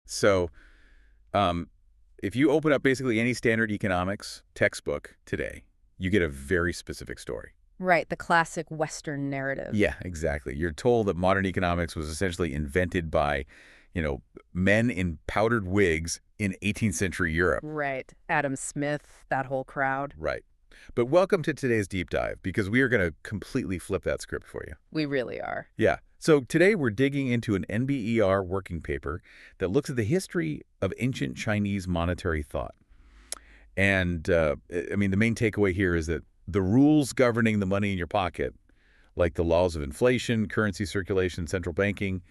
So if you open up basically any standard economics textbook today, you get a very specific story. Right, the classic Western narrative. Yeah, exactly. You're told that modern economics was essentially invented by, men in powdered wigs in 18th century Europe. Right. Adam Smith, that whole crowd. Right. But welcome to today's deep dive, because we are going to completely flip that script for you. We really are. Yeah. So today we're digging into an NBER working paper that looks at the history of ancient Chinese monetary thought. And, I mean, the main takeaway here is that the rules governing the money in your pocket, like the laws of inflation, currency circulation, central banking,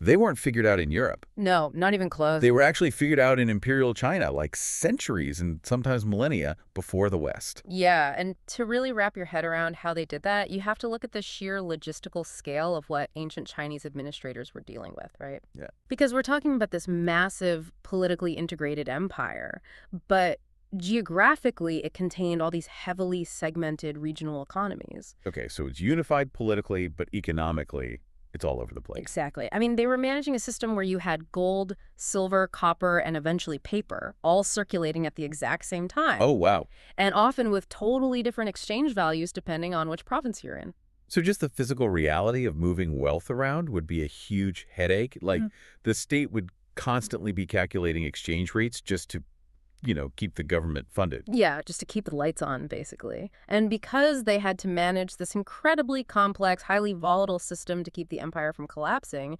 they weren't figured out in Europe. No, not even close. They were actually figured out in Imperial China, like centuries and sometimes millennia before the West. Yeah, and to really wrap your head around how they did that, you have to look at the sheer logistical scale of what ancient Chinese administrators were dealing with, right? Yeah. Because we're talking about this massive politically integrated empire, but geographically it contained all these heavily segmented regional economies. Okay, so it's unified politically, but economically, it's all over the place. Exactly. I mean, they were managing a system where you had gold, silver, copper, and eventually paper, all circulating at the exact same time. Oh, wow. And often with totally different exchange values depending on which province you're in. So just the physical reality of moving wealth around would be a huge headache. Like, the state would constantly be calculating exchange rates just to, keep the government funded. Yeah, just to keep the lights on, basically. And because they had to manage this incredibly complex, highly volatile system to keep the empire from collapsing,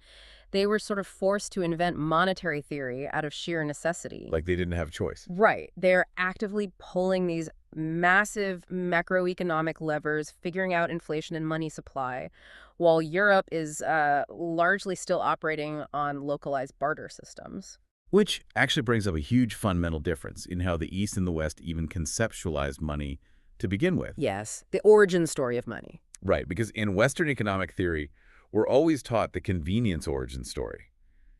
they were sort of forced to invent monetary theory out of sheer necessity. Like they didn't have a choice. Right. They're actively pulling these massive macroeconomic levers, figuring out inflation and money supply, while Europe is largely still operating on localized barter systems. Which actually brings up a huge fundamental difference in how the East and the West even conceptualized money to begin with. Yes, the origin story of money. Right, because in Western economic theory, we're always taught the convenience origin story.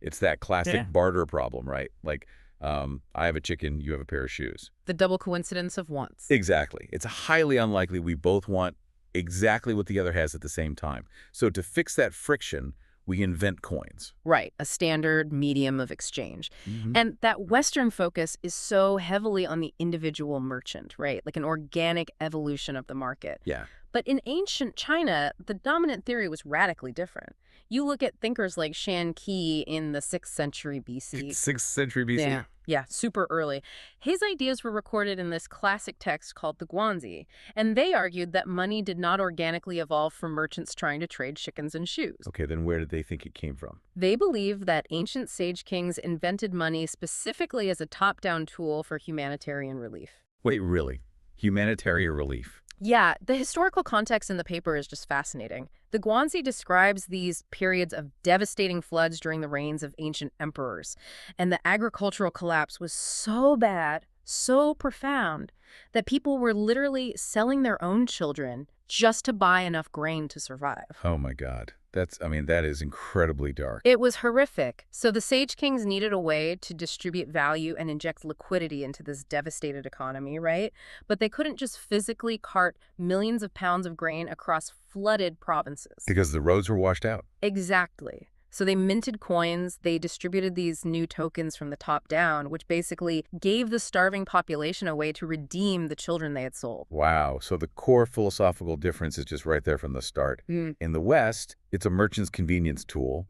It's that classic barter problem, right? Like, I have a chicken, you have a pair of shoes. The double coincidence of wants. Exactly. It's highly unlikely we both want exactly what the other has at the same time. So to fix that friction, we invent coins. Right, a standard medium of exchange. And that Western focus is so heavily on the individual merchant, right? Like an organic evolution of the market. Yeah. But in ancient China, the dominant theory was radically different. You look at thinkers like Shan Qi in the 6th century BC. 6th century BC? Yeah, super early. His ideas were recorded in this classic text called the Guanzi, and they argued that money did not organically evolve from merchants trying to trade chickens and shoes. Okay, then where did they think it came from? They believe that ancient sage kings invented money specifically as a top-down tool for humanitarian relief. Wait, really? Humanitarian relief? Yeah, the historical context in the paper is just fascinating. The Guanzi describes these periods of devastating floods during the reigns of ancient emperors, and the agricultural collapse was so bad, so profound, that people were literally selling their own children just to buy enough grain to survive. Oh my God. That is incredibly dark. It was horrific. So the Sage Kings needed a way to distribute value and inject liquidity into this devastated economy, right? But they couldn't just physically cart millions of pounds of grain across flooded provinces. Because the roads were washed out. Exactly. So they minted coins, they distributed these new tokens from the top down, which basically gave the starving population a way to redeem the children they had sold. Wow. So the core philosophical difference is just right there from the start. In the West, it's a merchant's convenience tool.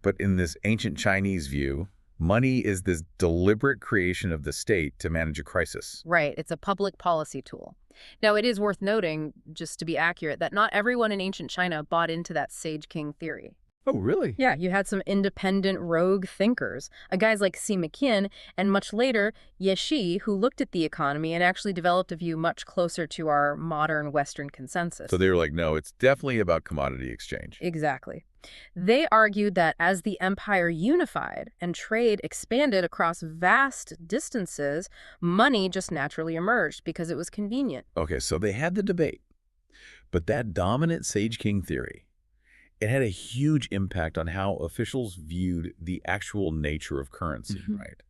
But in this ancient Chinese view, money is this deliberate creation of the state to manage a crisis. Right. It's a public policy tool. Now, it is worth noting, just to be accurate, that not everyone in ancient China bought into that Sage King theory. Oh, really? Yeah, you had some independent rogue thinkers, guys like Xi McQin, and much later, Ye Shi, who looked at the economy and actually developed a view much closer to our modern Western consensus. So they were like, no, it's definitely about commodity exchange. Exactly. They argued that as the empire unified and trade expanded across vast distances, money just naturally emerged because it was convenient. Okay, so they had the debate. But that dominant Sage King theory, it had a huge impact on how officials viewed the actual nature of currency, right?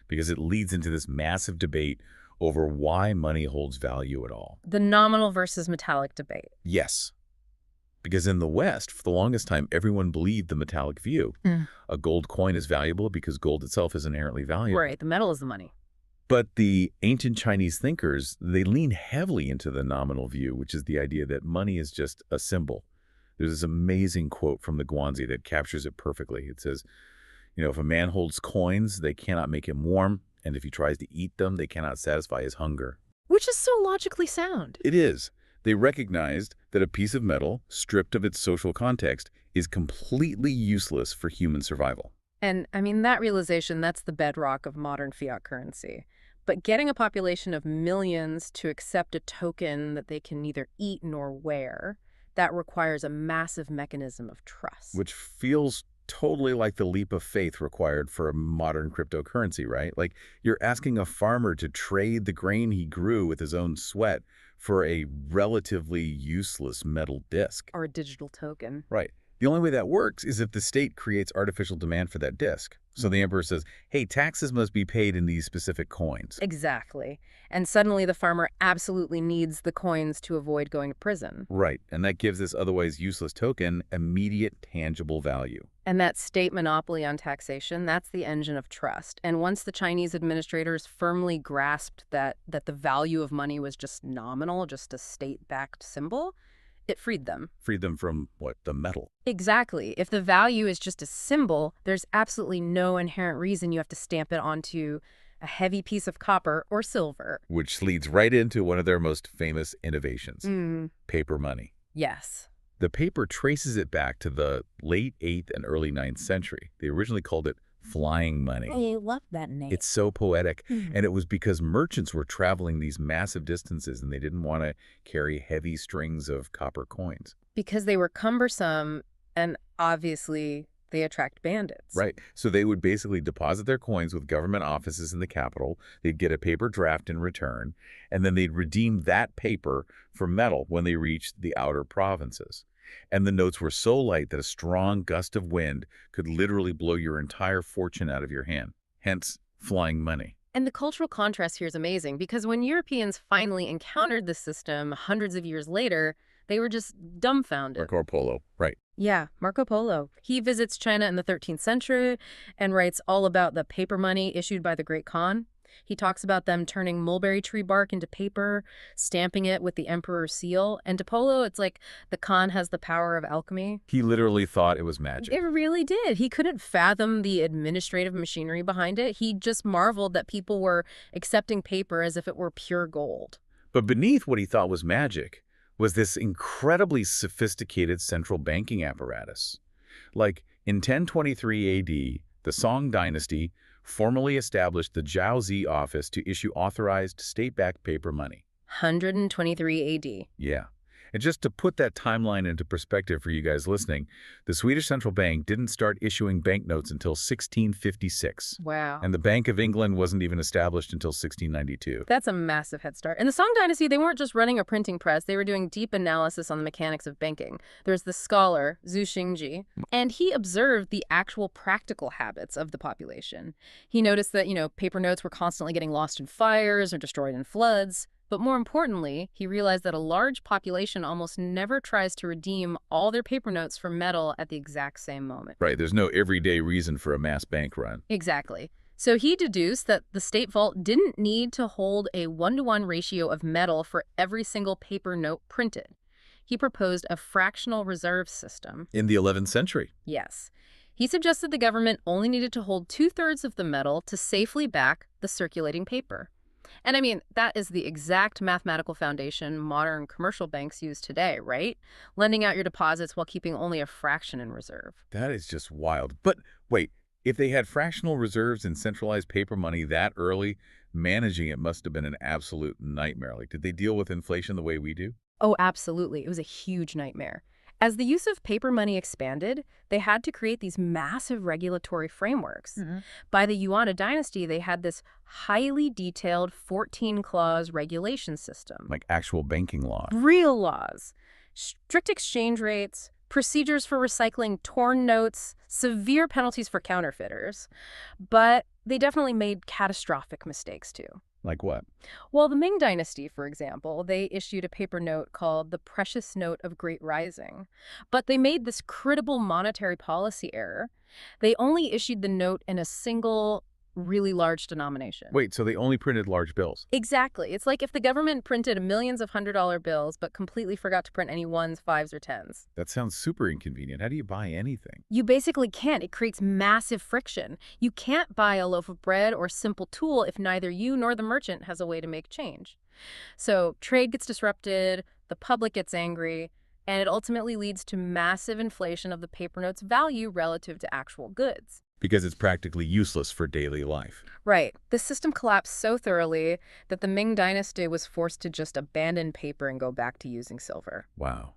Because it leads into this massive debate over why money holds value at all. The nominal versus metallic debate. Yes. Because in the West, for the longest time, everyone believed the metallic view. A gold coin is valuable because gold itself is inherently valuable. Right, the metal is the money. But the ancient Chinese thinkers, they lean heavily into the nominal view, which is the idea that money is just a symbol. There's this amazing quote from the Guanzi that captures it perfectly. It says, if a man holds coins, they cannot make him warm, and if he tries to eat them, they cannot satisfy his hunger. Which is so logically sound. It is. They recognized that a piece of metal, stripped of its social context, is completely useless for human survival. And, that realization, that's the bedrock of modern fiat currency. But getting a population of millions to accept a token that they can neither eat nor wear, that requires a massive mechanism of trust. Which feels totally like the leap of faith required for a modern cryptocurrency, right? Like you're asking a farmer to trade the grain he grew with his own sweat for a relatively useless metal disc. Or a digital token. Right. The only way that works is if the state creates artificial demand for that disc. So the emperor says, hey, taxes must be paid in these specific coins. Exactly. And suddenly the farmer absolutely needs the coins to avoid going to prison. Right. And that gives this otherwise useless token immediate tangible value. And that state monopoly on taxation, that's the engine of trust. And once the Chinese administrators firmly grasped that the value of money was just nominal, just a state-backed symbol, it freed them. Freed them from, what, the metal? Exactly. If the value is just a symbol, there's absolutely no inherent reason you have to stamp it onto a heavy piece of copper or silver. Which leads right into one of their most famous innovations, paper money. Yes. The paper traces it back to the late 8th and early 9th century. They originally called it flying money. I love that name. It's so poetic. And it was because merchants were traveling these massive distances and they didn't want to carry heavy strings of copper coins. Because they were cumbersome and obviously they attract bandits. Right. So they would basically deposit their coins with government offices in the capital. They'd get a paper draft in return, and then they'd redeem that paper for metal when they reached the outer provinces. And the notes were so light that a strong gust of wind could literally blow your entire fortune out of your hand. Hence, flying money. And the cultural contrast here is amazing because when Europeans finally encountered this system hundreds of years later, they were just dumbfounded. Marco Polo, right. Yeah, Marco Polo. He visits China in the 13th century and writes all about the paper money issued by the Great Khan. He talks about them turning mulberry tree bark into paper, stamping it with the emperor's seal. And to Polo, it's like the Khan has the power of alchemy. He literally thought it was magic. It really did. He couldn't fathom the administrative machinery behind it. He just marveled that people were accepting paper as if it were pure gold. But beneath what he thought was magic was this incredibly sophisticated central banking apparatus. Like in 1023 AD, the Song dynasty formally established the Jiaozi office to issue authorized state-backed paper money. 123 AD. Yeah. And just to put that timeline into perspective for you guys listening, the Swedish Central Bank didn't start issuing banknotes until 1656. Wow. And the Bank of England wasn't even established until 1692. That's a massive head start. In the Song dynasty, they weren't just running a printing press. They were doing deep analysis on the mechanics of banking. There's the scholar, Zhu Xingji, and he observed the actual practical habits of the population. He noticed that, paper notes were constantly getting lost in fires or destroyed in floods. But more importantly, he realized that a large population almost never tries to redeem all their paper notes for metal at the exact same moment. Right, there's no everyday reason for a mass bank run. Exactly. So he deduced that the state vault didn't need to hold a 1-to-1 ratio of metal for every single paper note printed. He proposed a fractional reserve system. In the 11th century. Yes. He suggested the government only needed to hold 2/3 of the metal to safely back the circulating paper. And that is the exact mathematical foundation modern commercial banks use today, right? Lending out your deposits while keeping only a fraction in reserve. That is just wild. But wait, if they had fractional reserves and centralized paper money that early, managing it must have been an absolute nightmare. Like, did they deal with inflation the way we do? Oh, absolutely. It was a huge nightmare. As the use of paper money expanded, they had to create these massive regulatory frameworks. By the Yuan dynasty, they had this highly detailed 14-clause regulation system. Like actual banking law. Real laws. Strict exchange rates, procedures for recycling torn notes, severe penalties for counterfeiters. But they definitely made catastrophic mistakes, too. Like what? Well, the Ming Dynasty, for example, they issued a paper note called the Precious Note of Great Rising. But they made this critical monetary policy error. They only issued the note in a single, really large denomination. Wait, so they only printed large bills? Exactly. It's like if the government printed millions of $100 bills but completely forgot to print any ones, fives, or tens. That sounds super inconvenient. How do you buy anything? You basically can't. It creates massive friction. You can't buy a loaf of bread or simple tool if neither you nor the merchant has a way to make change. So trade gets disrupted, the public gets angry, and it ultimately leads to massive inflation of the paper note's value relative to actual goods. Because it's practically useless for daily life. Right. The system collapsed so thoroughly that the Ming Dynasty was forced to just abandon paper and go back to using silver. Wow.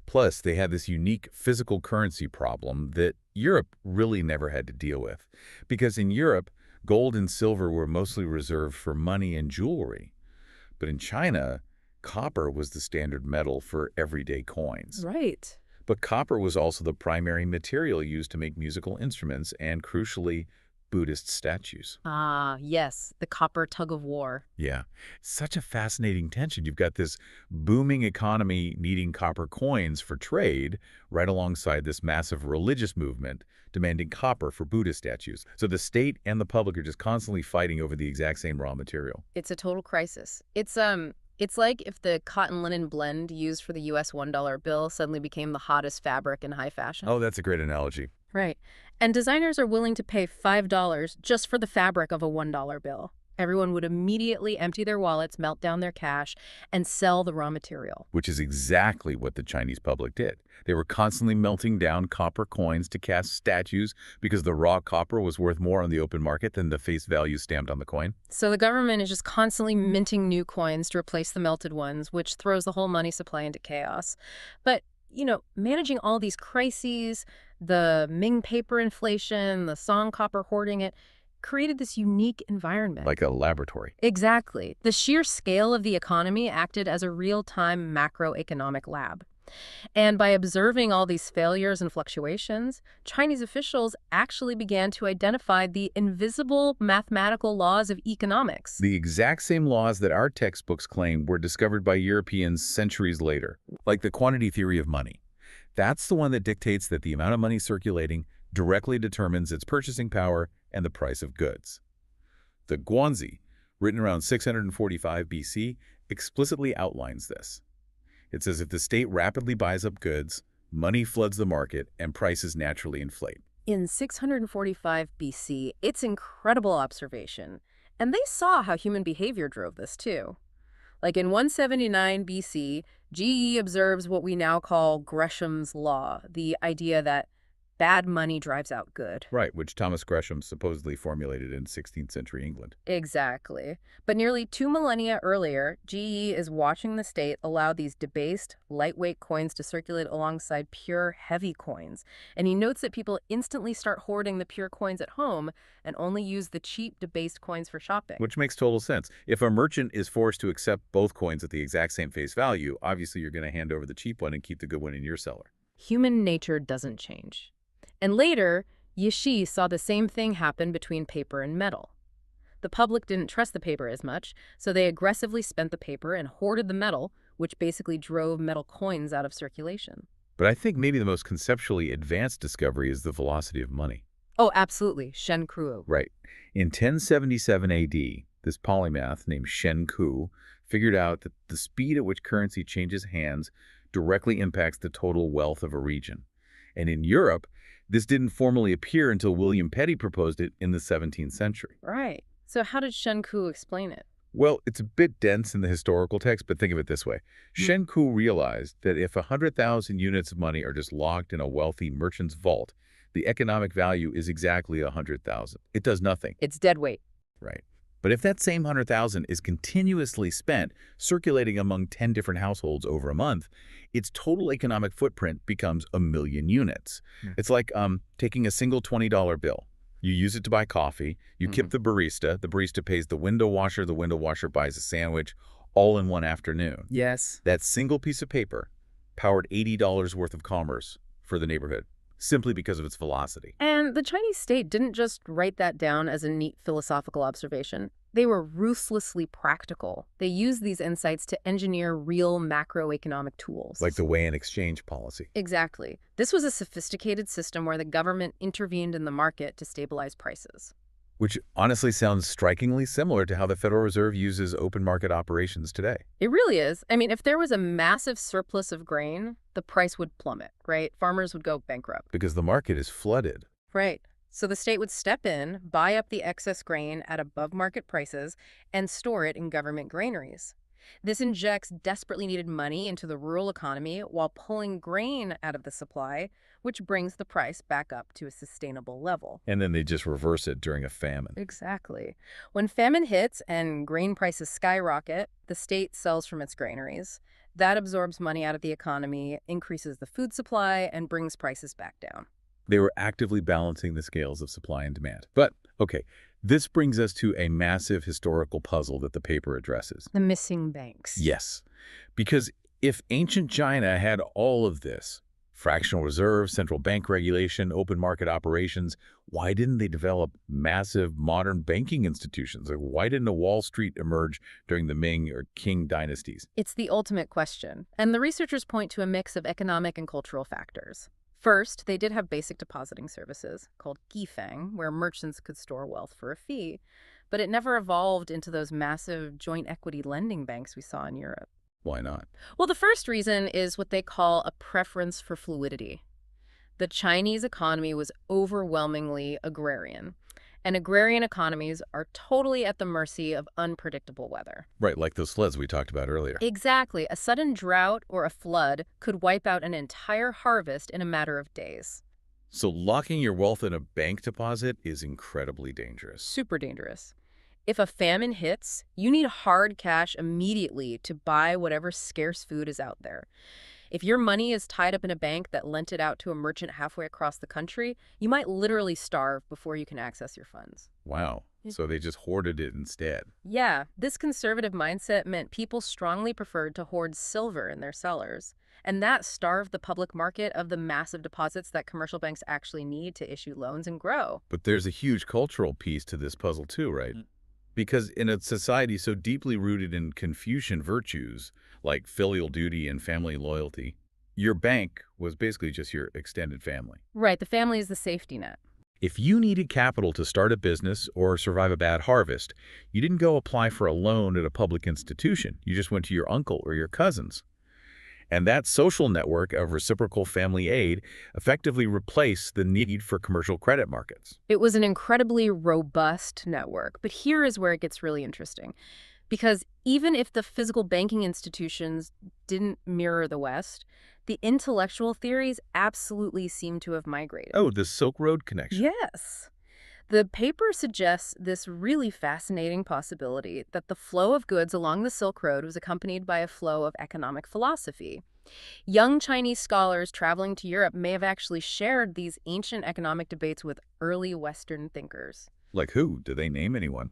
Plus, they had this unique physical currency problem that Europe really never had to deal with. Because in Europe, gold and silver were mostly reserved for money and jewelry. But in China, copper was the standard metal for everyday coins. Right. But copper was also the primary material used to make musical instruments and, crucially, Buddhist statues. Ah, yes, the copper tug of war. Yeah, such a fascinating tension. You've got this booming economy needing copper coins for trade right alongside this massive religious movement demanding copper for Buddhist statues. So the state and the public are just constantly fighting over the exact same raw material. It's a total crisis. It's like if the cotton linen blend used for the US $1 bill suddenly became the hottest fabric in high fashion. Oh, that's a great analogy. Right. And designers are willing to pay $5 just for the fabric of a $1 bill. Everyone would immediately empty their wallets, melt down their cash, and sell the raw material. Which is exactly what the Chinese public did. They were constantly melting down copper coins to cast statues because the raw copper was worth more on the open market than the face value stamped on the coin. So the government is just constantly minting new coins to replace the melted ones, which throws the whole money supply into chaos. But, managing all these crises, the Ming paper inflation, the Song copper hoarding, it created this unique environment. Like a laboratory. Exactly. The sheer scale of the economy acted as a real-time macroeconomic lab. And by observing all these failures and fluctuations, Chinese officials actually began to identify the invisible mathematical laws of economics. The exact same laws that our textbooks claim were discovered by Europeans centuries later, like the quantity theory of money. That's the one that dictates that the amount of money circulating directly determines its purchasing power and the price of goods. The Guanzi, written around 645 BC, explicitly outlines this. It says if the state rapidly buys up goods, money floods the market, and prices naturally inflate. In 645 BC, it's incredible observation. And they saw how human behavior drove this, too. Like in 179 BC, GE observes what we now call Gresham's law, the idea that bad money drives out good. Right, which Thomas Gresham supposedly formulated in 16th century England. Exactly. But nearly 2 millennia earlier, GE is watching the state allow these debased, lightweight coins to circulate alongside pure, heavy coins. And he notes that people instantly start hoarding the pure coins at home and only use the cheap, debased coins for shopping. Which makes total sense. If a merchant is forced to accept both coins at the exact same face value, obviously you're going to hand over the cheap one and keep the good one in your cellar. Human nature doesn't change. And later, Yishi saw the same thing happen between paper and metal. The public didn't trust the paper as much, so they aggressively spent the paper and hoarded the metal, which basically drove metal coins out of circulation. But I think maybe the most conceptually advanced discovery is the velocity of money. Oh, absolutely. Zheng Xueyi. Right. In 1077 AD, this polymath named Zheng Xueyi figured out that the speed at which currency changes hands directly impacts the total wealth of a region. And in Europe, this didn't formally appear until William Petty proposed it in the 17th century. Right. So how did Zheng Xueyi explain it? Well, it's a bit dense in the historical text, but think of it this way. Zheng Xueyi realized that if 100,000 units of money are just locked in a wealthy merchant's vault, the economic value is exactly 100,000. It does nothing. It's dead weight. Right. But if that same 100,000 is continuously spent circulating among 10 different households over a month, its total economic footprint becomes 1,000,000 units. It's like taking a single $20 bill. You use it to buy coffee, you tip the barista pays the window washer buys a sandwich, all in one afternoon. Yes. That single piece of paper powered $80 worth of commerce for the neighborhood, simply because of its velocity. And the Chinese state didn't just write that down as a neat philosophical observation. They were ruthlessly practical. They used these insights to engineer real macroeconomic tools. Like the weigh-in exchange policy. Exactly. This was a sophisticated system where the government intervened in the market to stabilize prices. Which honestly sounds strikingly similar to how the Federal Reserve uses open market operations today. It really is. I mean, if there was a massive surplus of grain, the price would plummet, right? Farmers would go bankrupt. Because the market is flooded. Right. So the state would step in, buy up the excess grain at above market prices, and store it in government granaries. This injects desperately needed money into the rural economy while pulling grain out of the supply, which brings the price back up to a sustainable level. And then they just reverse it during a famine. Exactly. When famine hits and grain prices skyrocket, the state sells from its granaries. That absorbs money out of the economy, increases the food supply, and brings prices back down. They were actively balancing the scales of supply and demand. But, okay, this brings us to a massive historical puzzle that the paper addresses. The missing banks. Yes, because if ancient China had all of this, fractional reserves, central bank regulation, open market operations, why didn't they develop massive modern banking institutions? Like, why didn't a Wall Street emerge during the Ming or Qing dynasties? It's the ultimate question, and the researchers point to a mix of economic and cultural factors. First, they did have basic depositing services called gifeng, where merchants could store wealth for a fee, but it never evolved into those massive joint equity lending banks we saw in Europe. Why not? Well, the first reason is what they call a preference for fluidity. The Chinese economy was overwhelmingly agrarian, and agrarian economies are totally at the mercy of unpredictable weather. Right, like those floods we talked about earlier. Exactly. A sudden drought or a flood could wipe out an entire harvest in a matter of days. So locking your wealth in a bank deposit is incredibly dangerous. Super dangerous. If a famine hits, you need hard cash immediately to buy whatever scarce food is out there. If your money is tied up in a bank that lent it out to a merchant halfway across the country, you might literally starve before you can access your funds. Wow. So they just hoarded it instead. Yeah, this conservative mindset meant people strongly preferred to hoard silver in their cellars. And that starved the public market of the massive deposits that commercial banks actually need to issue loans and grow. But there's a huge cultural piece to this puzzle too, right? Because in a society so deeply rooted in Confucian virtues, like filial duty and family loyalty, your bank was basically just your extended family. Right, the family is the safety net. If you needed capital to start a business or survive a bad harvest, you didn't go apply for a loan at a public institution. You just went to your uncle or your cousins. And that social network of reciprocal family aid effectively replaced the need for commercial credit markets. It was an incredibly robust network, but here is where it gets really interesting. Because even if the physical banking institutions didn't mirror the West, the intellectual theories absolutely seem to have migrated. Oh, the Silk Road connection. Yes. The paper suggests this really fascinating possibility that the flow of goods along the Silk Road was accompanied by a flow of economic philosophy. Young Chinese scholars traveling to Europe may have actually shared these ancient economic debates with early Western thinkers. Like who? Do they name anyone?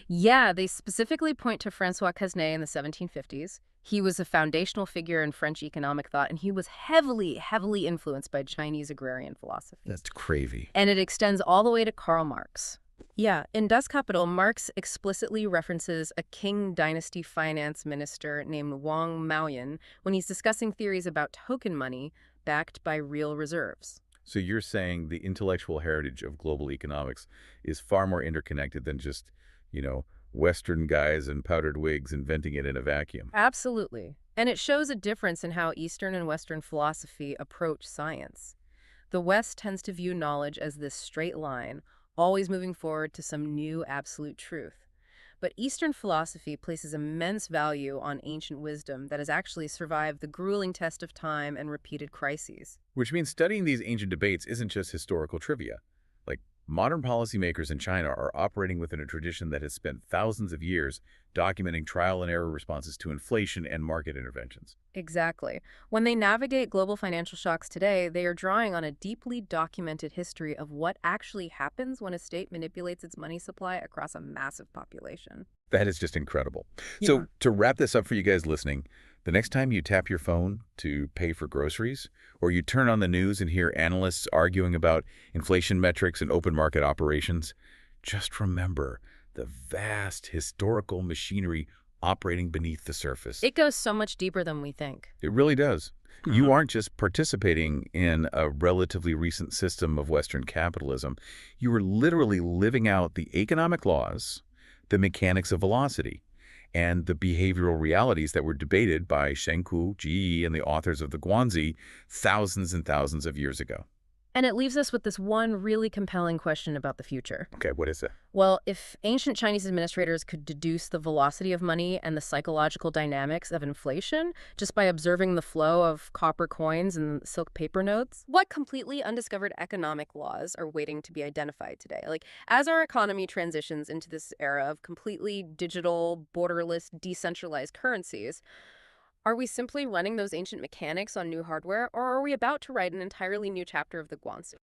Yeah, they specifically point to François Quesnay in the 1750s. He was a foundational figure in French economic thought, and he was heavily influenced by Chinese agrarian philosophy. That's crazy. And it extends all the way to Karl Marx. Yeah, in Das Kapital, Marx explicitly references a Qing dynasty finance minister named Wang Maoyan when he's discussing theories about token money backed by real reserves. So you're saying the intellectual heritage of global economics is far more interconnected than just, Western guys in powdered wigs inventing it in a vacuum. Absolutely. And it shows a difference in how Eastern and Western philosophy approach science. The West tends to view knowledge as this straight line, always moving forward to some new absolute truth. But Eastern philosophy places immense value on ancient wisdom that has actually survived the grueling test of time and repeated crises. Which means studying these ancient debates isn't just historical trivia. Like, modern policymakers in China are operating within a tradition that has spent thousands of years documenting trial and error responses to inflation and market interventions. Exactly. When they navigate global financial shocks today, they are drawing on a deeply documented history of what actually happens when a state manipulates its money supply across a massive population. That is just incredible. Yeah. So to wrap this up for you guys listening, the next time you tap your phone to pay for groceries, or you turn on the news and hear analysts arguing about inflation metrics and open market operations, just remember the vast historical machinery operating beneath the surface. It goes so much deeper than we think. It really does. You aren't just participating in a relatively recent system of Western capitalism. You are literally living out the economic laws, the mechanics of velocity, and the behavioral realities that were debated by Zheng Xueyi and the authors of the Guanzi thousands and thousands of years ago. And it leaves us with this one really compelling question about the future. Okay, what is it? Well, if ancient Chinese administrators could deduce the velocity of money and the psychological dynamics of inflation just by observing the flow of copper coins and silk paper notes, what completely undiscovered economic laws are waiting to be identified today? Like, as our economy transitions into this era of completely digital, borderless, decentralized currencies, are we simply running those ancient mechanics on new hardware, or are we about to write an entirely new chapter of the Guanzi?